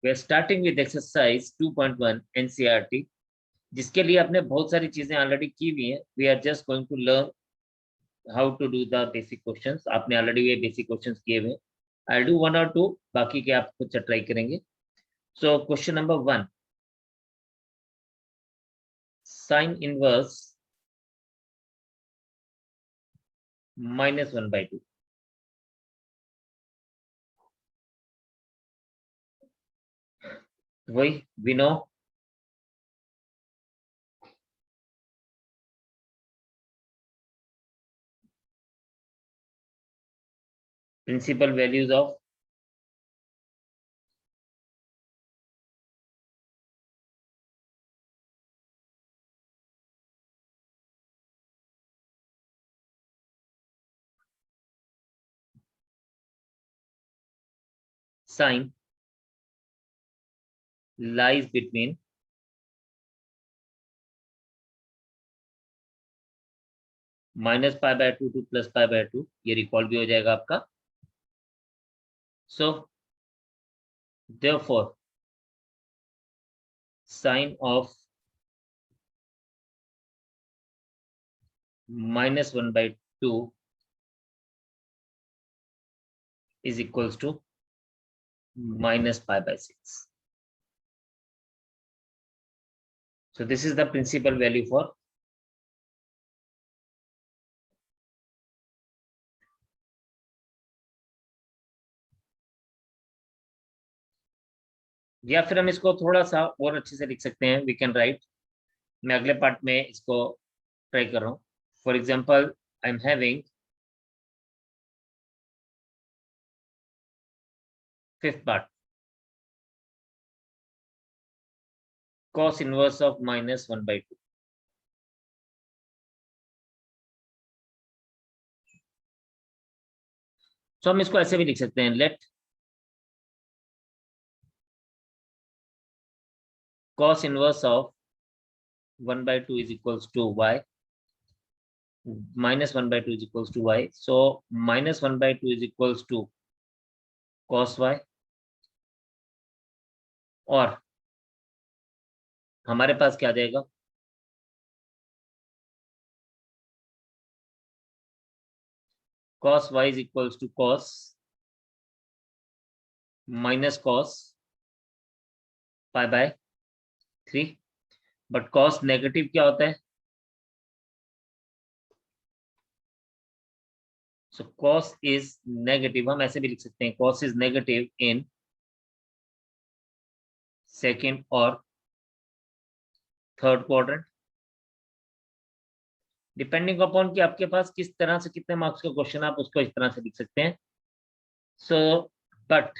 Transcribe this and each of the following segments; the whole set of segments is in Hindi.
We are starting with exercise 2.1 NCERT, जिसके लिए आपने बहुत सारी चीजें ऑलरेडी की हुई हैं. We are just going to learn how to do the basic questions. आपने ऑलरेडी ये बेसिक क्वेश्चंस किए हुए हैं. आई डू 1 और 2, बाकी के आप खुद से ट्राई करेंगे. So question number 1, sine inverse -1/2. वही we know principal values of sine lies between -π/2 to +π/2. ये रिकॉल भी हो जाएगा आपका. सो therefore sine of -1/2 is equals to -π/6. So this is the principal value for या फिर हम इसको थोड़ा सा और अच्छे से लिख सकते हैं. We can write. मैं अगले पार्ट में इसको ट्राई कर रहा हूँ. For example I am having fifth part, cos inverse of -1/2. तो हम इसको ऐसे भी लिख सकते हैं. Let cos inverse of 1/2 is equals to y. -1/2 is equals to y. So -1/2 is equals to cos y. और हमारे पास क्या आ जाएगा? cos y is equals to cos minus cos π/3. But cos negative क्या होता है? So cos is negative. हम ऐसे भी लिख सकते हैं, cos is negative in second और थर्ड क्वाड्रेंट, डिपेंडिंग अपॉन कि आपके पास किस तरह से कितने मार्क्स का क्वेश्चन, आप उसको इस तरह से लिख सकते हैं. So but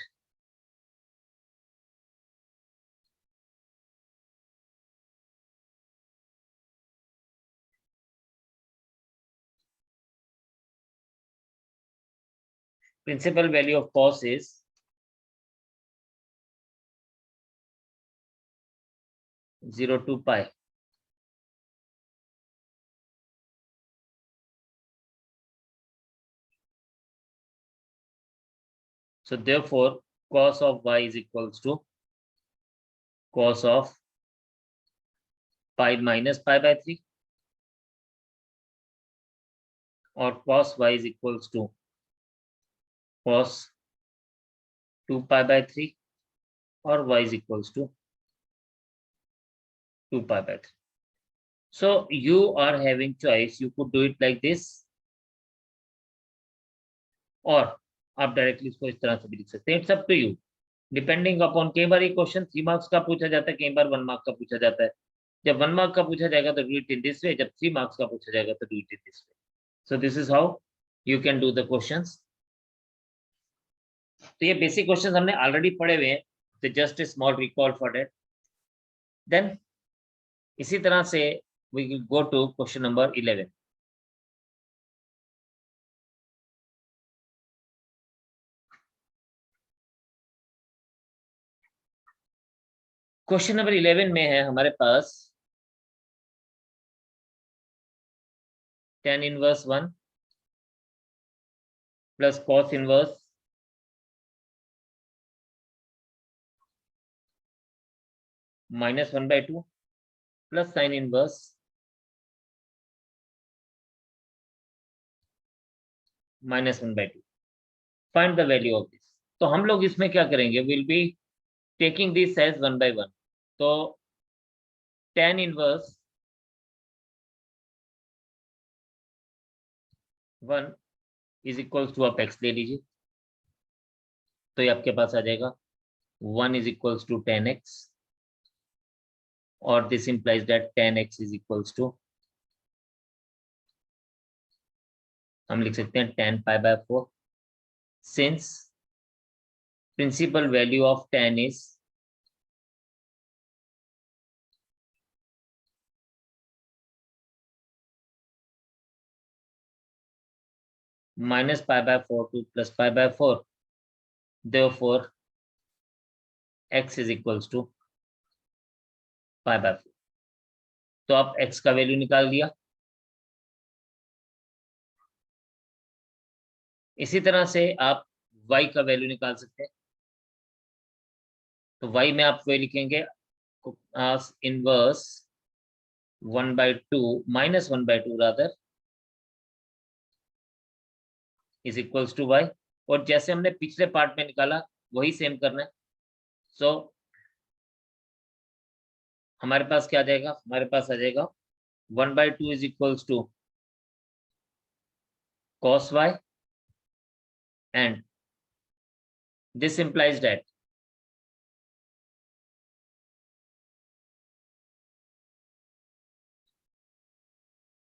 principal value of cos is zero to pi. So therefore cos of y is equals to cos of pi minus π/3, और cos y is equals to cos 2π/3, और y is equals to 2π/3. So you are having choice. You could do it like this, और आप डायरेक्टली इसको इस तरह से भी लिख सकते हैं. It's up to you, depending upon. कई बार ये क्वेश्चन 3 मार्क्स का पूछा जाता है, कई बार 1 मार्क का पूछा जाता है. जब 1 मार्क का पूछा जाएगा तो do it in this way, जब 3 मार्क्स का पूछा जाएगा तो do it in this way. So this is how you can do the questions. तो ये बेसिक क्वेश्चंस हमने ऑलरेडी पढ़े हुए हैं, तो just a small recall for that. Then इसी तरह से we will go to question number 11. Question number 11 में है हमारे पास tan inverse 1 plus cos inverse -1/2 plus sine inverse -1/2। Find the value of this. तो हम लोग इसमें क्या करेंगे, will be taking this as 1/1। तो tan inverse 1 is equals to, आप x ले लीजिए, तो ये आपके पास आ जाएगा 1 is equals to tan x, और this implies that tan x is equals to, हम लिख सकते हैं tan π/4, since principal value of tan is -π/4 to +π/4, therefore x is equals to π/4। तो आप x का वैल्यू निकाल दिया। इसी तरह से आप y का वैल्यू निकाल सकते हैं। तो y में आप वही लिखेंगे inverse 1/2 -1/2 rather is equals to y, और जैसे हमने पिछले पार्ट में निकाला वही सेम करना है। सो हमारे पास क्या आ जाएगा, हमारे पास आ जाएगा 1/2 is equals to cos y, and this implies that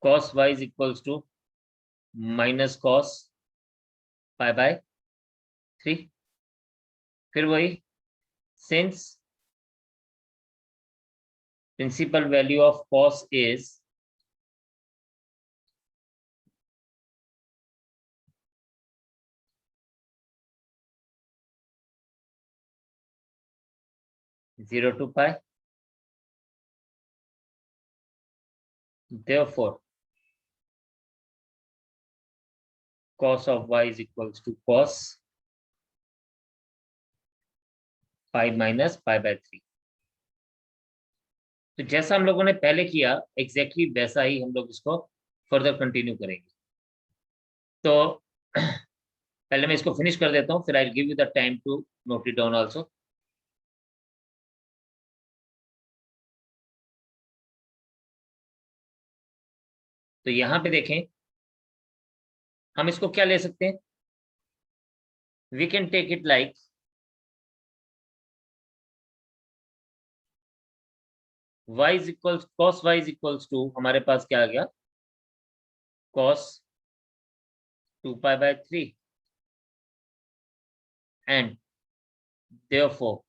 cos y is equals to minus cos π/3। फिर वही, since principal value of cos is zero to pi, therefore cos of y is equals to cos pi minus π/3। तो जैसा हम लोगों ने पहले किया एग्जैक्टली वैसा ही हम लोग इसको फर्दर कंटिन्यू करेंगे। तो पहले मैं इसको फिनिश कर देता हूँ, फिर I give you the time to note it down also. तो यहाँ पे देखें, हम इसको क्या ले सकते हैं, we can take it like y is equals cos y is equals to, हमारे पास क्या आ गया, cos 2π/3 and therefore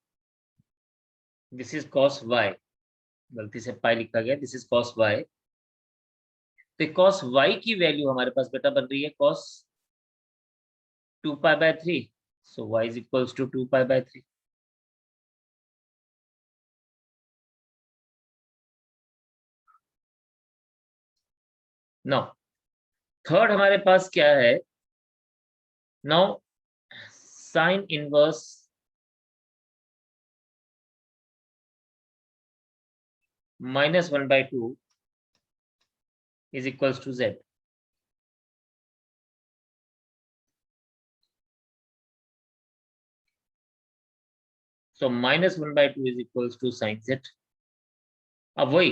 this is cos y, गलती से पाई लिखा गया, दिस इज cos y। तो cos y की वैल्यू हमारे पास बेटा बन रही है cos 2π/3, so y is equals to 2π/3। Now third हमारे पास क्या है, now sine inverse -1/2 is equals to z। So -1/2 is equals to sin z। अब वही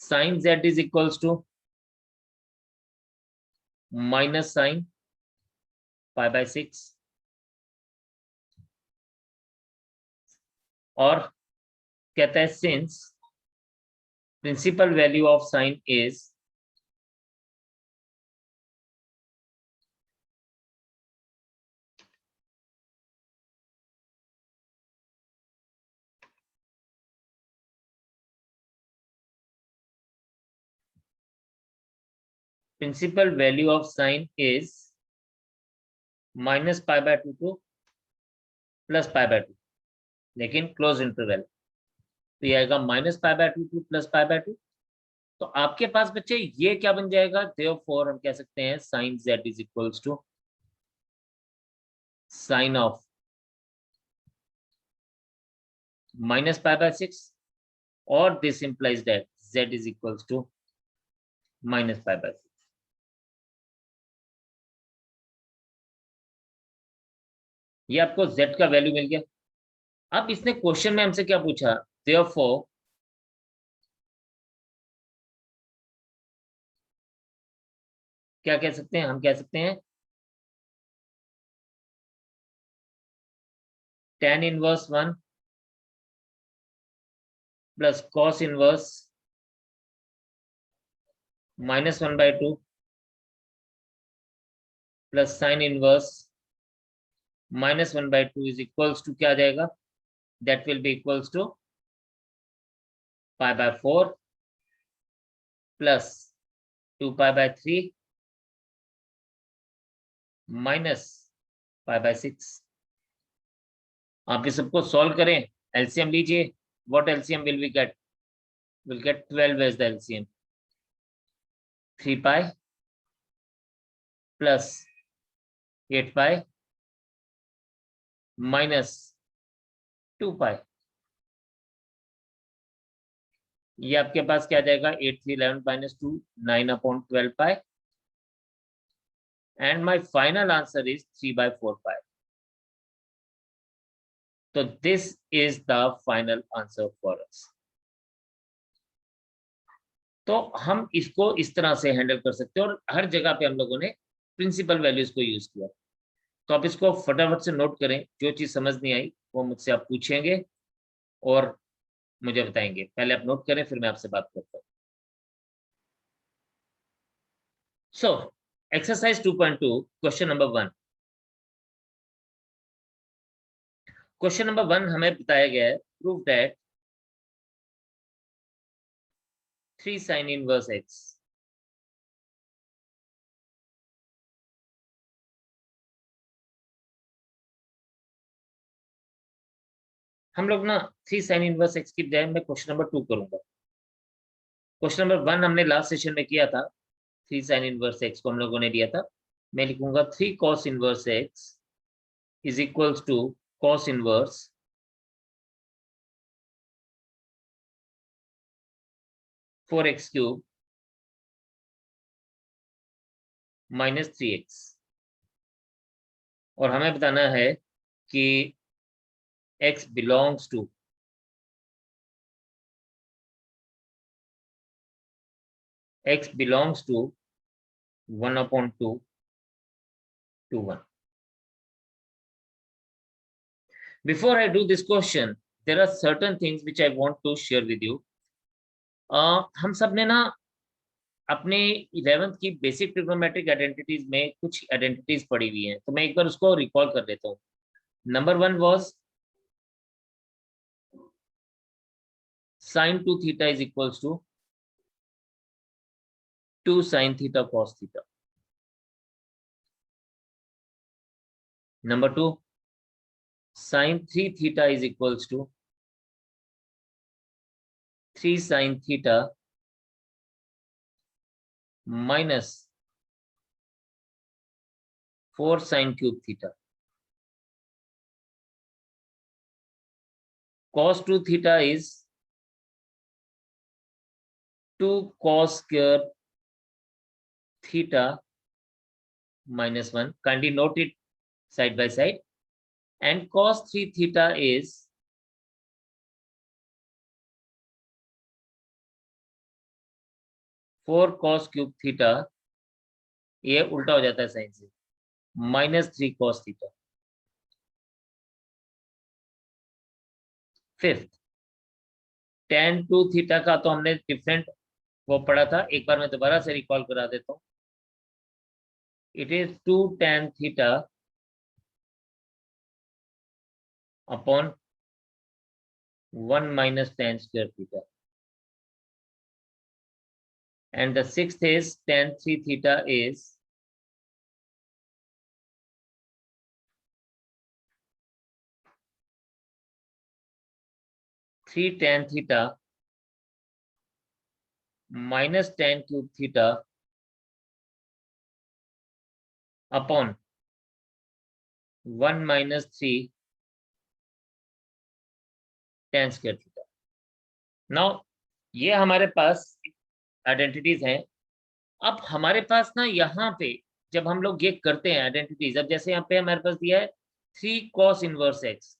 sin z is equals to minus sin π/6, और कहता है since principal value of sin is principal value of sin is -π/2 to +π/2, लेकिन क्लोज इंटरवल। तो ये आएगा -π/2 to +π/2। तो आपके पास बच्चे ये क्या बन जाएगा, therefore हम कह सकते हैं sin z is equals to sin of -π/6 or this implies that z is equals to minus pi by 6. ये आपको z का वैल्यू मिल गया। अब इसने क्वेश्चन में हमसे क्या पूछा, therefore क्या कह सकते हैं, हम कह सकते हैं tan inverse 1 plus cos inverse -1/2 plus sin inverse -1/2 is equals to क्या आ जाएगा, that will be equals to pi by 4 plus 2 pi by 3 minus pi by 6। आप इस सबको सॉल्व करें, एलसीएम लीजिए, what LCM will we get, will get 12 as the LCM, 3 pi plus 8 pi minus 2 pi। ये आपके पास क्या जाएगा, 8 3 11 minus 2 9/12 pi and my final answer is 3/4 pi. So this is the final answer for us. तो हम इसको इस तरह से हैंडल कर सकते हैं और हर जगह पे हम लोगों ने प्रिंसिपल वैल्यूज को यूज किया। तो आप इसको फटाफट से नोट करें, जो चीज समझ नहीं आई वो मुझसे आप पूछेंगे और मुझे बताएंगे। पहले आप नोट करें, फिर मैं आपसे बात करता हूँ। So exercise 2.2 question number 1। Question number 1 हमें बताया गया है, prove that 3 sin inverse x हम लोग ना 3 sin इनवर्स x की बजाय मैं क्वेश्चन नंबर 2 करूंगा। क्वेश्चन नंबर 1 हमने लास्ट सेशन में किया था, 3 sin इनवर्स x को हम लोगों ने लिया था। मैं लिखूंगा 3 cos inverse x is equals to cos inverse 4x cube minus 3x। और हमें बताना है कि x belongs to x belongs to 1/2 to 1. Before I do this question, there are certain things which I want to share with you. हम सब ने ना अपने 11th की बेसिक ट्रिग्नोमेट्रिक आइडेंटिटीज में कुछ आइडेंटिटीज पढ़ी हुई हैं, तो मैं एक बार उसको रिकॉल कर देता हूँ। Number 1 was sin 2 theta is equals to 2 sin theta cos theta. Number 2, sin 3 theta is equals to 3 sin theta minus 4 sin cube theta. Cos 2 theta is 2 cos square theta minus 1. Kindly note it side by side. And cos 3 theta is 4 cos cube theta, ये उल्टा हो जाता है साइन से, minus 3 cos theta. Fifth, tan 2 theta का तो हमने डिफरेंट वो पढ़ा था, एक बार मैं दोबारा से रिकॉल करा देता हूँ। It is 2 tan theta upon 1 minus tan square theta. And the sixth is tan 3 theta is 3 tan theta minus tan cube theta upon 1 minus 3 tan square theta. Now ये हमारे पास आइडेंटिटीज हैं। अब हमारे पास ना यहाँ पे जब हम लोग ये करते हैं आइडेंटिटीज, अब जैसे यहाँ पे हमारे पास दिया है 3 cos 1 x,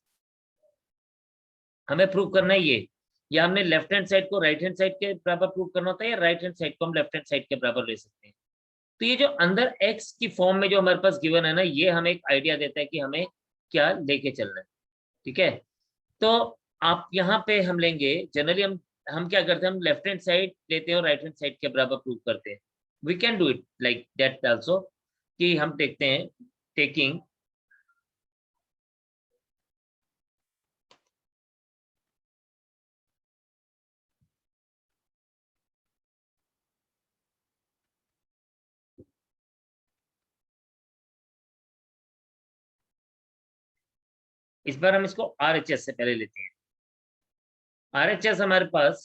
हमें प्रूव करना है ये, या हमने लेफ्ट हैंड साइड को राइट हैंड साइड के बराबर प्रूव करना होता है, या राइट हैंड साइड को हम लेफ्ट हैंड साइड के बराबर ले सकते हैं। तो ये जो अंदर x की फॉर्म में जो हमारे पास गिवन है ना, ये हमें एक आइडिया देता है कि हमें क्या लेके चलना है। ठीक है, तो आप यहाँ पे हम लेंगे जनरली, हम क्या करते हैं, हम लेफ्ट हैंड साइड लेते हैं और राइट हैंड साइड के बराबर प्रूव करते हैं। We can do it like that also, कि हम देखते हैं टेकिंग इस बार हम इसको RHS से पहले लेते हैं। RHS हमारे पास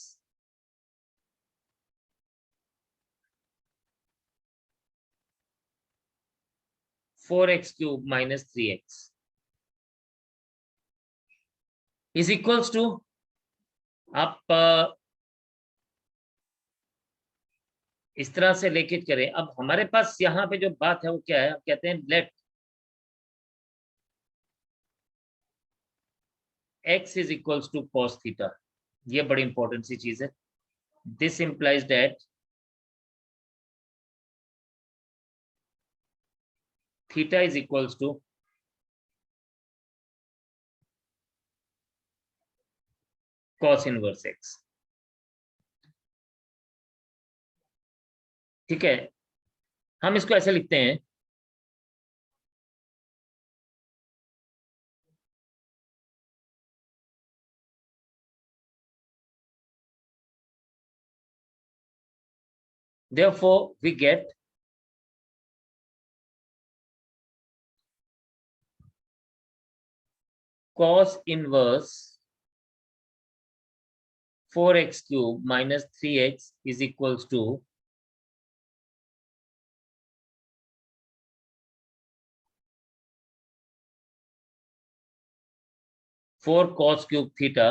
4x³ - 3x is equals to, आप इस तरह से लेके करें। अब हमारे पास यहाँ पे जो बात है वो क्या है, हम कहते हैं let x is equals to cos theta. ये बड़ी इंपॉर्टेंट सी चीज है। This implies that theta is equals to cos inverse x। ठीक है, हम इसको ऐसे लिखते हैं, therefore we get cos inverse 4x³ - 3x is equals to 4 cos³ theta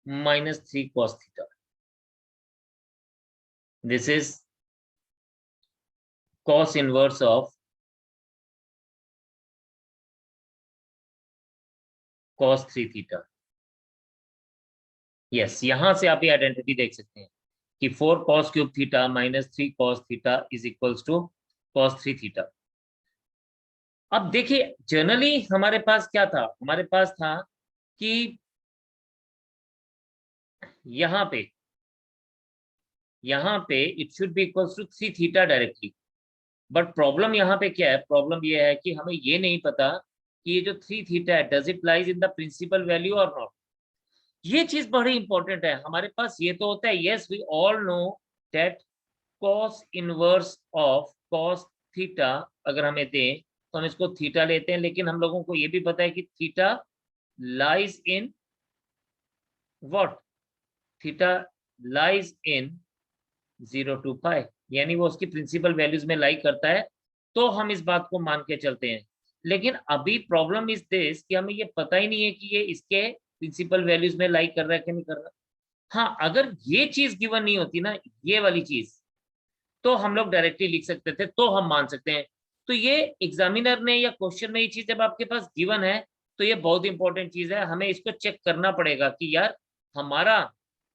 - 3 cos theta. This is cos inverse of cos 3 theta. Yes, यहां से आप ये आइडेंटिटी देख सकते हैं कि 4 cos³ theta - 3 cos theta is equals to cos 3 theta. अब देखिए जनरली हमारे पास क्या था, हमारे पास था कि यहाँ पे it should be equals to 3 theta directly. But problem यहाँ पे क्या है, प्रॉब्लम ये है कि हमें ये नहीं पता कि ये जो 3 थीटा है does it lies in the principal value और नॉट। ये चीज बड़ी इंपॉर्टेंट है। हमारे पास ये तो होता है, yes we all know that cos inverse of cos theta अगर हमें दें तो हम इसको थीटा लेते हैं, लेकिन हम लोगों को ये भी पता है कि theta lies in what, theta lies in 0 to पाई, यानी वो उसकी प्रिंसिपल वैल्यूज में लाई करता है, तो हम इस बात को मान के चलते हैं। लेकिन अभी प्रॉब्लम इज दिस कि हमें ये पता ही नहीं है कि ये इसके प्रिंसिपल वैल्यूज में लाई कर रहा है कि नहीं कर रहा। हाँ, अगर ये चीज गिवन नहीं होती ना, ये वाली चीज, तो हम लोग डायरेक्टली लिख सकते थे, तो हम मान सकते हैं। तो ये एग्जामिनर ने या क्वेश्चन में ये चीज जब आपके पास गिवन है, तो ये बहुत इंपॉर्टेंट चीज है, हमें इसको चेक करना पड़ेगा कि यार हमारा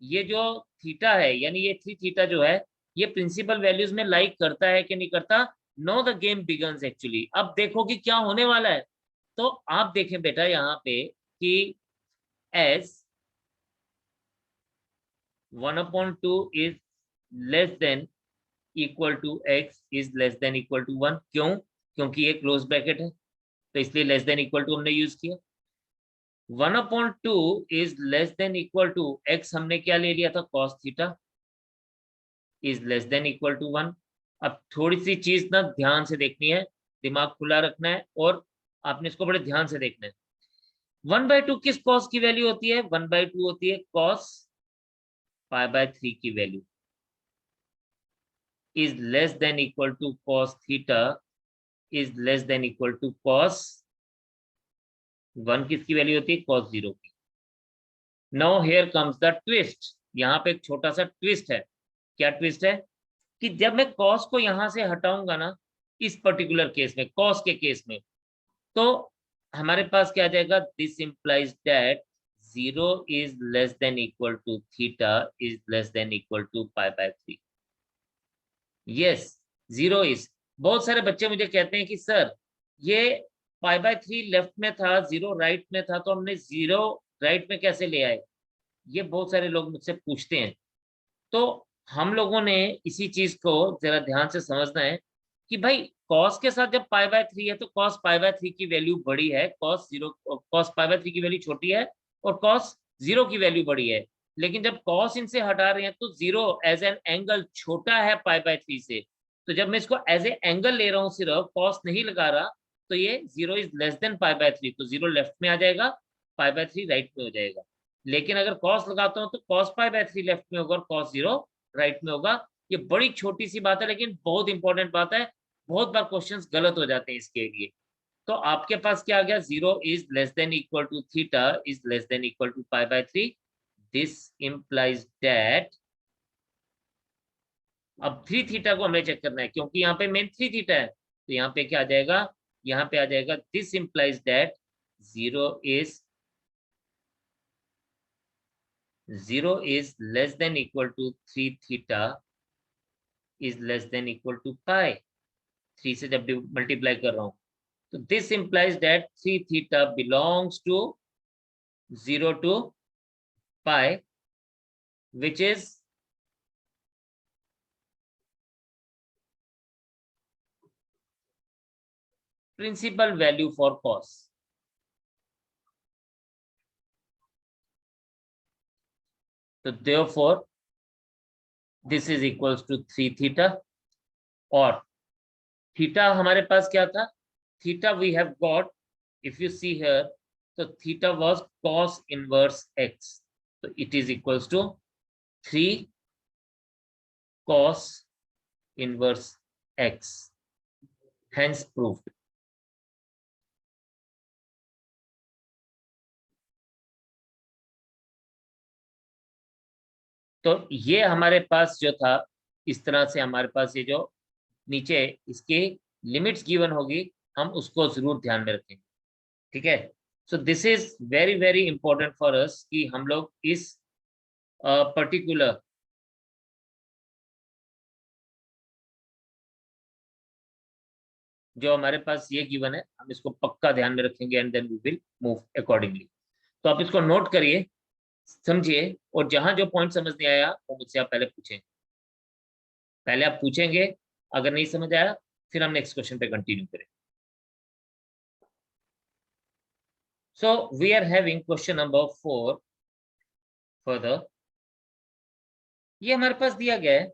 ये जो थीटा है, यानी ये 3 थीटा जो है, ये प्रिंसिपल वैल्यूज में लाइक करता है कि नहीं करता। Know the game begins actually. अब देखो कि क्या होने वाला है। तो आप देखें बेटा यहाँ पे कि as 1/2 is less than equal to x is less than equal to 1। क्यों? क्योंकि ये क्लोज ब्रैकेट है, तो इसलिए लेस देन इक्वल टू हमने यूज किया। 1/2 is less than equal to x, हमने क्या ले लिया था, cos theta is less than equal to 1। अब थोड़ी सी चीज ना ध्यान से देखनी है, दिमाग खुला रखना है, और आपने इसको बड़े ध्यान से देखना है। 1/2 किस cos की वैल्यू होती है? 1/2 होती है cos π/3 की value is less than equal to cos theta is less than equal to cos 1 किसकी वैल्यू होती है? cos 0 की। Now here comes the twist. यहाँ पे एक छोटा सा ट्विस्ट है। क्या ट्विस्ट है? कि जब मैं कॉस को यहां से हटाऊंगा ना, इस पर्टिकुलर केस में, कॉस के केस में, तो हमारे पास क्या आ जाएगा? This implies that zero is less than equal to theta is less than equal to pi by 3। Yes, zero is. बहुत सारे बच्चे मुझे कहते हैं कि सर ये पाई बाय 3 लेफ्ट में था, जीरो राइट में था, तो हमने जीरो राइट में कैसे ले आए? ये बहुत सारे लोग मुझसे पूछते हैं। तो हम लोगों ने इसी चीज को जरा ध्यान से समझना है कि भाई कॉस के साथ जब पाई बाय 3 है तो कॉस पाई बाय 3 की वैल्यू बड़ी है, कॉस पाई बाय 3 की वैल्यू छोटी है, और कॉस जीरो की वैल्यू बड़ी है। लेकिन जब कॉस इनसे हटा रहे हैं तो जीरो एज एन एंगल छोटा है पाई बाय 3 से। तो जब मैं इसको एज ए एंगल ले रहा हूँ, सिर्फ कॉस नहीं लगा रहा, तो ये zero is less than pi by 3, तो जीरो लेफ्ट में आ जाएगा, पाई बाय 3 राइट में हो जाएगा। लेकिन अगर कॉस लगाता हूं तो कॉस पाई बाय 3 लेफ्ट में होगा और कॉस जीरो राइट में होगा। ये बड़ी छोटी सी बात है लेकिन बहुत इंपॉर्टेंट बात है। बहुत बार क्वेश्चंस गलत हो जाते हैं इसके लिए। तो आपके पास क्या आ गया? Zero is less than equal to theta is less than equal to pi by 3। This implies that, अब 3 थीटा को हमें चेक करना है क्योंकि यहाँ पे मेन 3 थीटा है, तो यहाँ पे क्या आ जाएगा? यहाँ पे आ जाएगा this implies that zero is less than equal to 3 theta is less than equal to pi. 3 से जब मल्टीप्लाई कर रहा हूं, तो this implies that 3 theta belongs to 0 to pi, which is principal value for cos. तो therefore this is equals to 3 theta. और थीटा हमारे पास क्या था? Theta we have got, if you see here, तो theta was cos inverse x, तो it is equals to 3 cos inverse x, hence proved। तो ये हमारे पास जो था, इस तरह से हमारे पास ये जो नीचे इसके लिमिट्स गिवन होगी, हम उसको जरूर ध्यान में रखेंगे। ठीक है? So this is very very important for us कि हम लोग इस पर्टिकुलर जो हमारे पास ये गिवन है, हम इसको पक्का ध्यान में रखेंगे and then we will move accordingly. तो आप इसको नोट करिए, समझिए, और जहां जो पॉइंट समझ नहीं आया वो मुझसे आप पहले पूछें। पहले आप पूछेंगे, अगर नहीं समझ आया फिर हम नेक्स्ट क्वेश्चन पे कंटिन्यू करें। So we are having question number 4 further. ये हमारे पास दिया गया है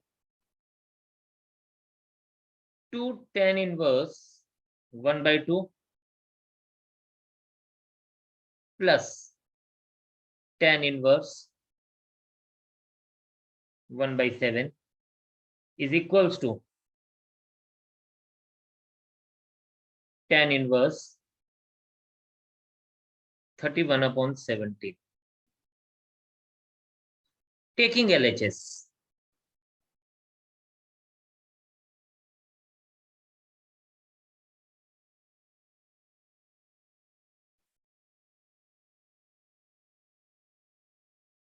2 tan inverse 1/2 plus tan inverse 1/7 is equals to tan inverse 31/17, taking LHS।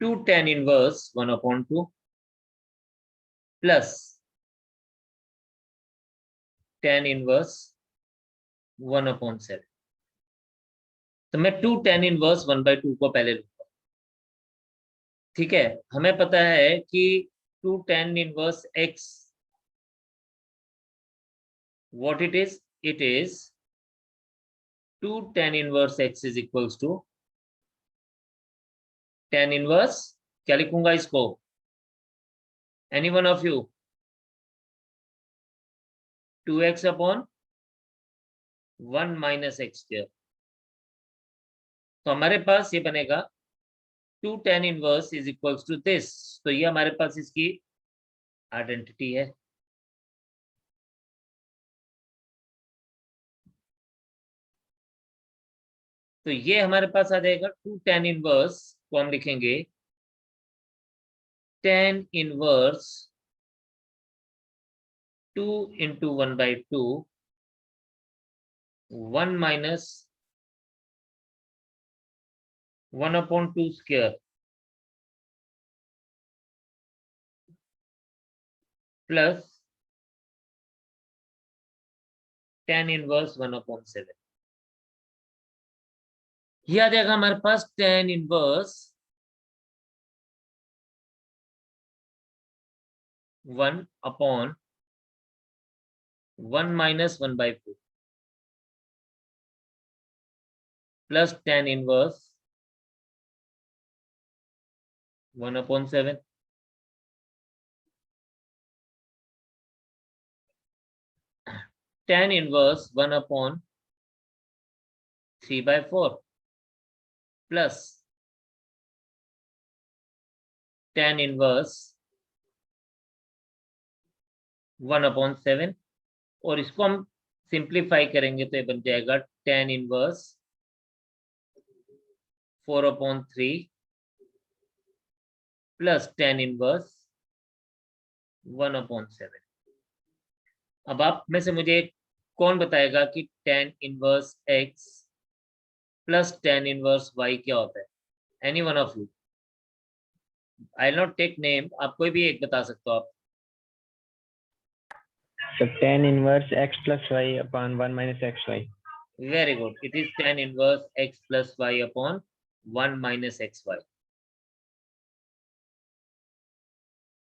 2 tan inverse 1/2 plus tan inverse 1/7। तो मैं 2 tan इनवर्स 1/2 को पहले लूंगा। ठीक है? हमें पता है कि 2 tan inverse x, what it is 2 tan inverse x is equals to tan inverse, क्या लिखूंगा इसको? Any one of you? 2x upon 1 minus x square. तो हमारे पास ये बनेगा 2 tan inverse is equals to this. तो ये हमारे पास इसकी आइडेंटिटी है। तो ये हमारे पास आ जाएगा 2 tan इनवर्स को हम लिखेंगे tan inverse 2 into 1/2 1 minus 1/2 square plus tan inverse 1/7। ये आ जाएगा हमारे पास tan inverse 1/1 minus 1/4 plus tan inverse 1/7 tan inverse 1/3/4 plus tan inverse 1/7 और इसको हम सिंप्लीफाई करेंगे तो ये बन जाएगा tan inverse 4/3 plus tan inverse 1/7। अब आप में से मुझे कौन बताएगा कि tan inverse x plus tan inverse y क्या होता है? Any one of you? I not take name, आप कोई भी एक बता सकते हो आप। So tan inverse x plus y upon 1 minus xy. Very good. It is tan inverse x plus y upon 1 minus xy.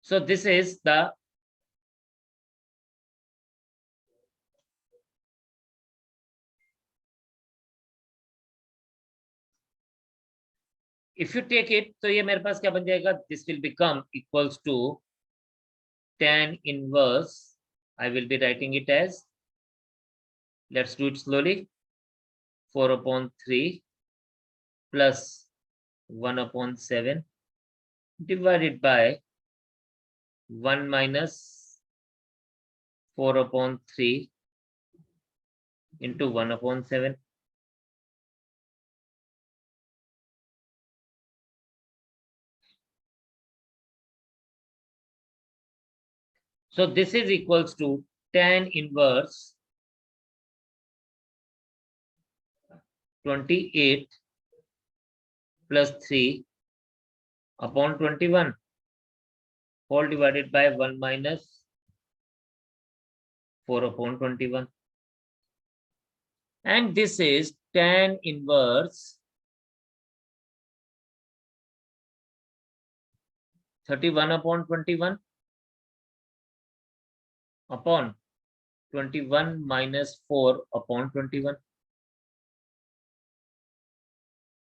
So this is the if you take it, तो ये मेरे पास क्या बन जाएगा? This will become equals to tan inverse. I will be writing it as, let's do it slowly, 4/3 plus 1/7 divided by 1 minus 4/3 into 1/7. So this is equals to tan inverse 28 plus 3 upon 21 whole divided by 1 minus 4/21. And this is tan inverse 31/21 upon 21 minus 4/21.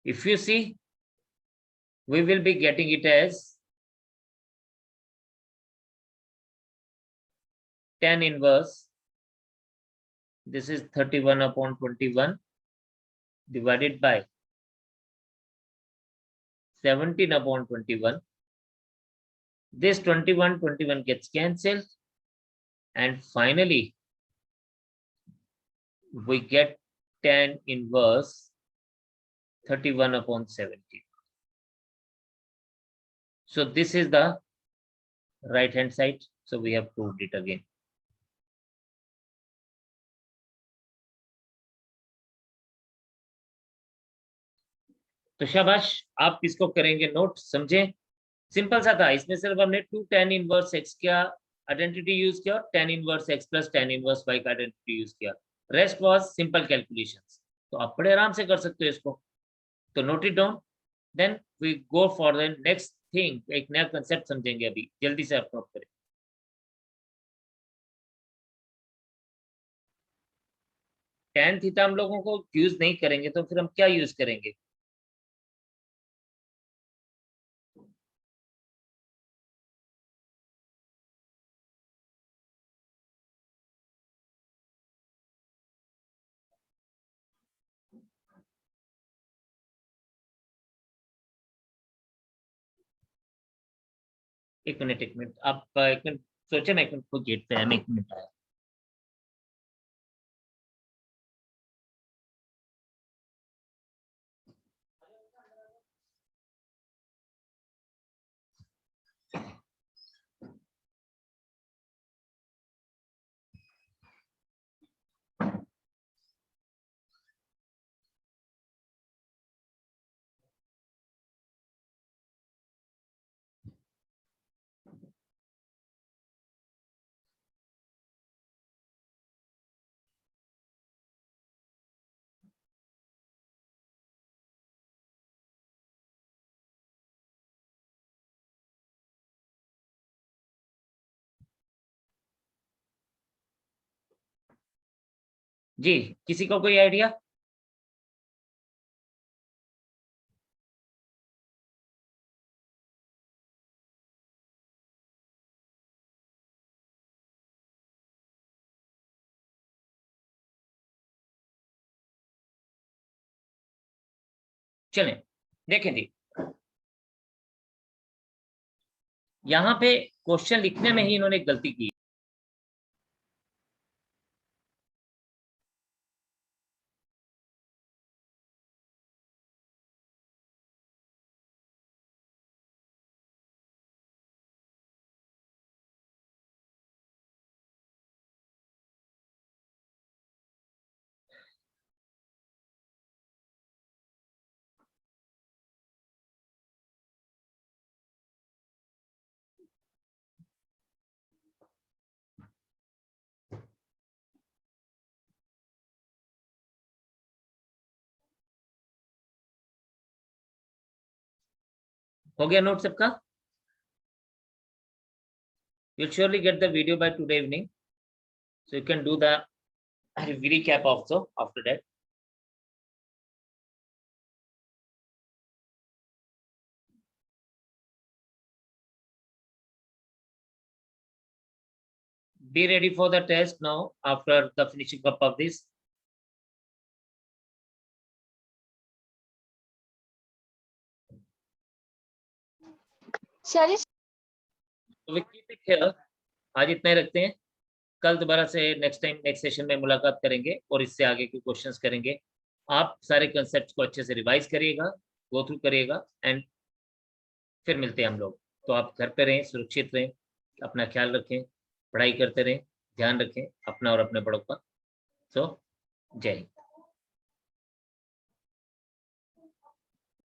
If you see, we will be getting it as tan inverse, this is 31/21 divided by 17/21. This 21 gets cancelled, and finally we get tan inverse 31/17. So this is the right hand side. So we have proved it again. तो शाबाश, आप इसको करेंगे नोट, समझे? सिंपल सा था, इसमें सिर्फ हमने 2 tan इनवर्स x का आइडेंटिटी यूज किया और tan inverse x plus tan inverse y का आइडेंटिटी यूज किया। Rest was simple calculations. तो आप बड़े आराम से कर सकते हो इसको, तो note it down. Then we go for the next thing. एक नया कंसेप्ट समझेंगे अभी, जल्दी से आप नोट करें। tan थीटा हम लोगों को यूज नहीं करेंगे तो फिर हम क्या यूज करेंगे? एक मिनट आप एक मिनट सोचे, मैं एक मिनट को गेट पे है, मैं एक मिनट आया। जी, किसी को कोई आइडिया? चलें, देखें जी, यहाँ पे क्वेश्चन लिखने में ही इन्होंने गलती की। हो गया नोट सबका? You'll surely get the video by today evening, so you can do the recap also after that. Be ready for the test now after the finishing up of this. Sir So we keep it here. आज इतना ही रखते हैं। कल दोबारा से नेक्स्ट टाइम नेक्स्ट सेशन में मुलाकात करेंगे और इससे आगे के क्वेश्चंस करेंगे। आप सारे कंसेप्ट को अच्छे से रिवाइज करिएगा, गो थ्रू करिएगा एंड फिर मिलते हैं हम लोग। तो आप घर पे रहें, सुरक्षित रहें, अपना ख्याल रखें, पढ़ाई करते रहें, ध्यान रखें अपना और अपने बड़ों का। सो जय हिंद।